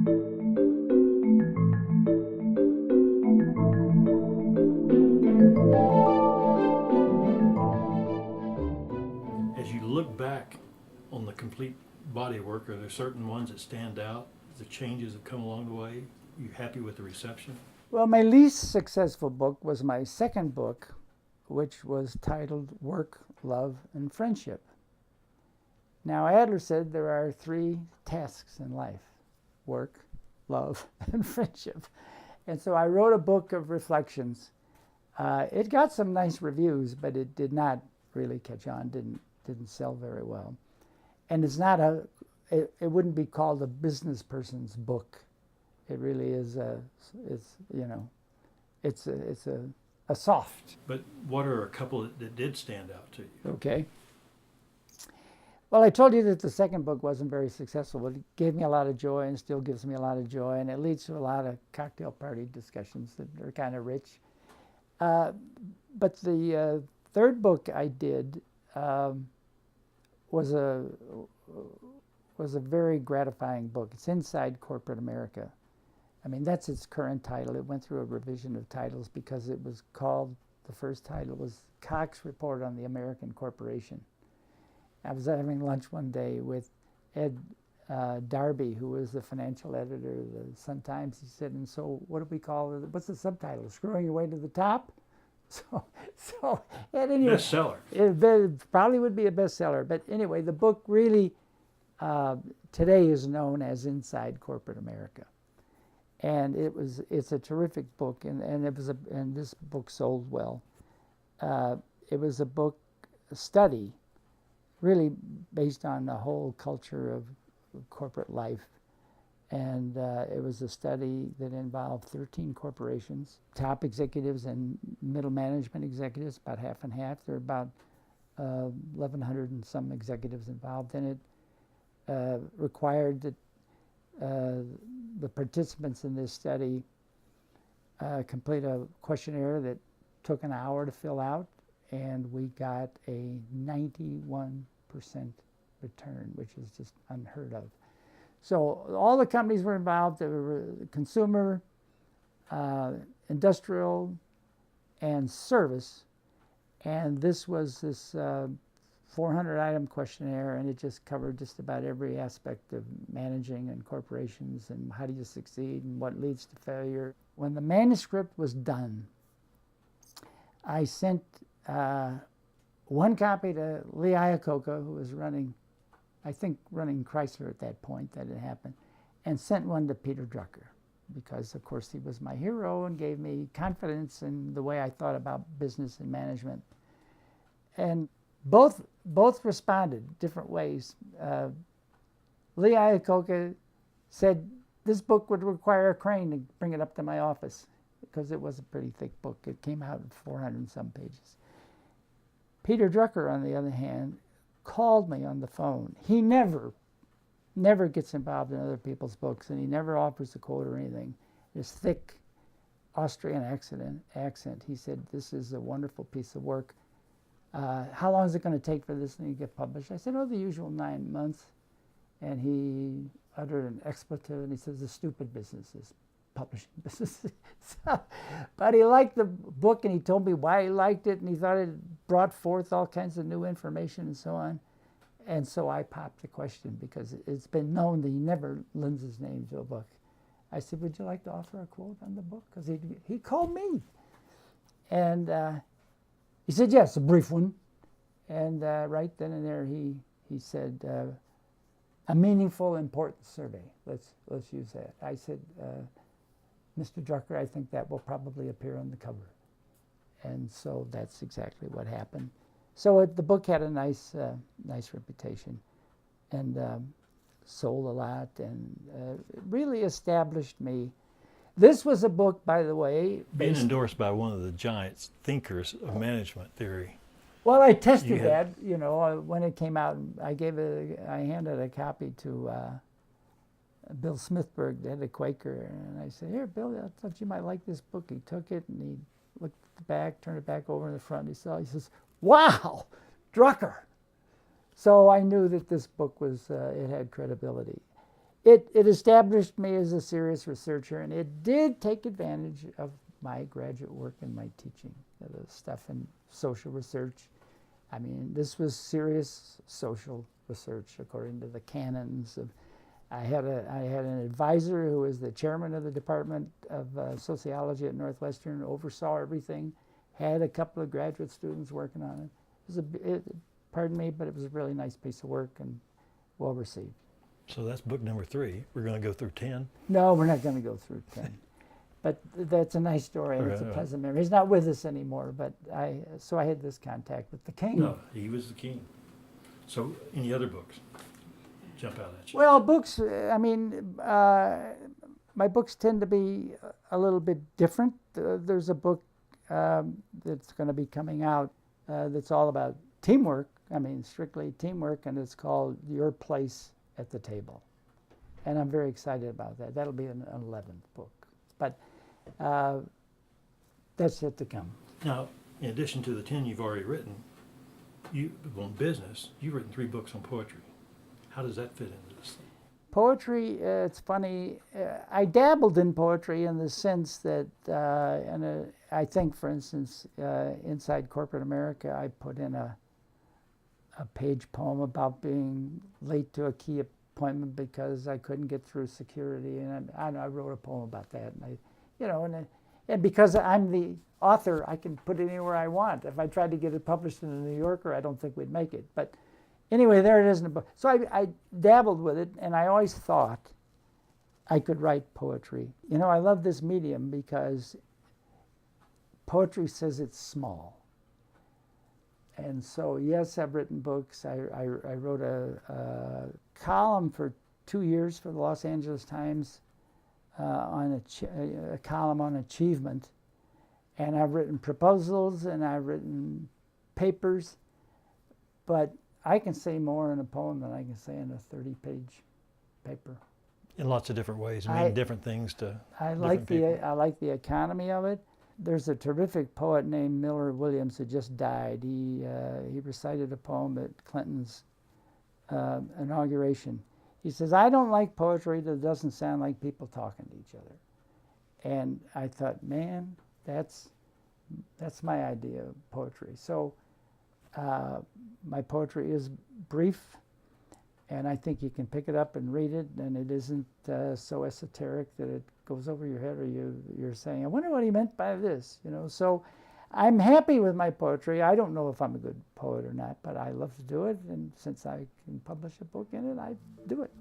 As you look back on the complete body of work, are there certain ones that stand out? The changes have come along the way? Are you happy with the reception? Well, my least successful book was my second book, which was titled Work, Love, and Friendship. Now, Adler said there are 3 tasks in life: work, love, and friendship. And so I wrote a book of reflections. It got some nice reviews, but it did not really catch on, didn't sell very well. And it's not it wouldn't be called a business person's book. It really is it's a soft. But what are a couple that did stand out to you? Okay. Well, I told you that the second book wasn't very successful, but it gave me a lot of joy and still gives me a lot of joy, and it leads to a lot of cocktail party discussions that are kind of rich. But the third book I did was a very gratifying book. It's Inside Corporate America. I mean, that's its current title. It went through a revision of titles because it was called, the first title was Cox Report on the American Corporation. I was having lunch one day with Ed Darby, who was the financial editor of the Sun-Times. He said, and so what do we call it? What's the subtitle? Screwing Your Way to the Top? So anyway, bestseller. It probably would be a bestseller. But anyway, the book really today is known as Inside Corporate America. And it's a terrific book, and this book sold well. It was a study, really based on the whole culture of corporate life. And it was a study that involved 13 corporations, top executives and middle management executives, about half and half. There are about 1,100 and some executives involved in it. Required that the participants in this study complete a questionnaire that took an hour to fill out, and we got a 91% return, which is just unheard of. So all the companies were involved. There were consumer, industrial, and service. And this was this 400-item questionnaire, and it just covered just about every aspect of managing and corporations and how do you succeed and what leads to failure. When the manuscript was done, I sent one copy to Lee Iacocca, who was running Chrysler at that point, that had happened, and sent one to Peter Drucker, because of course he was my hero and gave me confidence in the way I thought about business and management. And both responded different ways. Lee Iacocca said this book would require a crane to bring it up to my office, because it was a pretty thick book. It came out in 400 and some pages. Peter Drucker, on the other hand, called me on the phone. He never gets involved in other people's books, and he never offers a quote or anything. His thick Austrian accent. He said, this is a wonderful piece of work. How long is it going to take for this thing to get published? I said, oh, the usual 9 months. And he uttered an expletive, and he says, the stupid business is publishing business. But he liked the book, and he told me why he liked it, and he thought it brought forth all kinds of new information and so on. And so I popped the question, because it's been known that he never lends his name to a book. I said, would you like to offer a quote on the book? Because he called me. And he said, yes, a brief one. And right then and there, he said, a meaningful, important survey. Let's use that. I said, Mr. Drucker, I think that will probably appear on the cover. And so that's exactly what happened. So the book had a nice reputation, and sold a lot, and it really established me. This was a book, by the way, being endorsed by one of the giant thinkers of management theory. Well, I tested that, when it came out. I handed a copy to Bill Smithberg, the head of Quaker, and I said, here, Bill, I thought you might like this book. He took it, and he looked at the back, turned it back over in the front, and he says, wow, Drucker. So I knew that this book it had credibility. it established me as a serious researcher, and it did take advantage of my graduate work and my teaching, the stuff in social research. I mean, this was serious social research according to the canons of. I had an advisor who was the chairman of the Department of Sociology at Northwestern, oversaw everything, had a couple of graduate students working on it. It was pardon me, but it was a really nice piece of work and well received. So that's book number 3. We're going to go through 10. No, we're not going to go through 10. But that's a nice story, and it's a pleasant memory. He's not with us anymore, but I had this contact with the king. No, he was the king. So any other books jump out at you? Well, books, I mean, my books tend to be a little bit different. There's a book that's going to be coming out that's all about teamwork. I mean, strictly teamwork, and it's called Your Place at the Table. And I'm very excited about that. That'll be an 11th book. But that's yet to come. Now, in addition to the 10 you've already written, on business, you've written 3 books on poetry. How does that fit into this thing? Poetry, it's funny. I dabbled in poetry in the sense that, I think, for instance, inside corporate America, I put in a page poem about being late to a key appointment because I couldn't get through security, and I wrote a poem about that. And and because I'm the author, I can put it anywhere I want. If I tried to get it published in the New Yorker, I don't think we'd make it. But anyway, there it is in the book. So I dabbled with it, and I always thought I could write poetry. You know, I love this medium because poetry says it's small. And so, yes, I've written books. I wrote a column for 2 years for the Los Angeles Times on a column on achievement. And I've written proposals and I've written papers. But I can say more in a poem than I can say in a 30-page paper. In lots of different ways, mean different things to different people. I like the economy of it. There's a terrific poet named Miller Williams who just died. He recited a poem at Clinton's inauguration. He says, "I don't like poetry that doesn't sound like people talking to each other." And I thought, man, that's my idea of poetry. So my poetry is brief, and I think you can pick it up and read it, and it isn't so esoteric that it goes over your head, or you're saying, I wonder what he meant by this, you know. So I'm happy with my poetry. I don't know if I'm a good poet or not, but I love to do it, and since I can publish a book in it, I do it.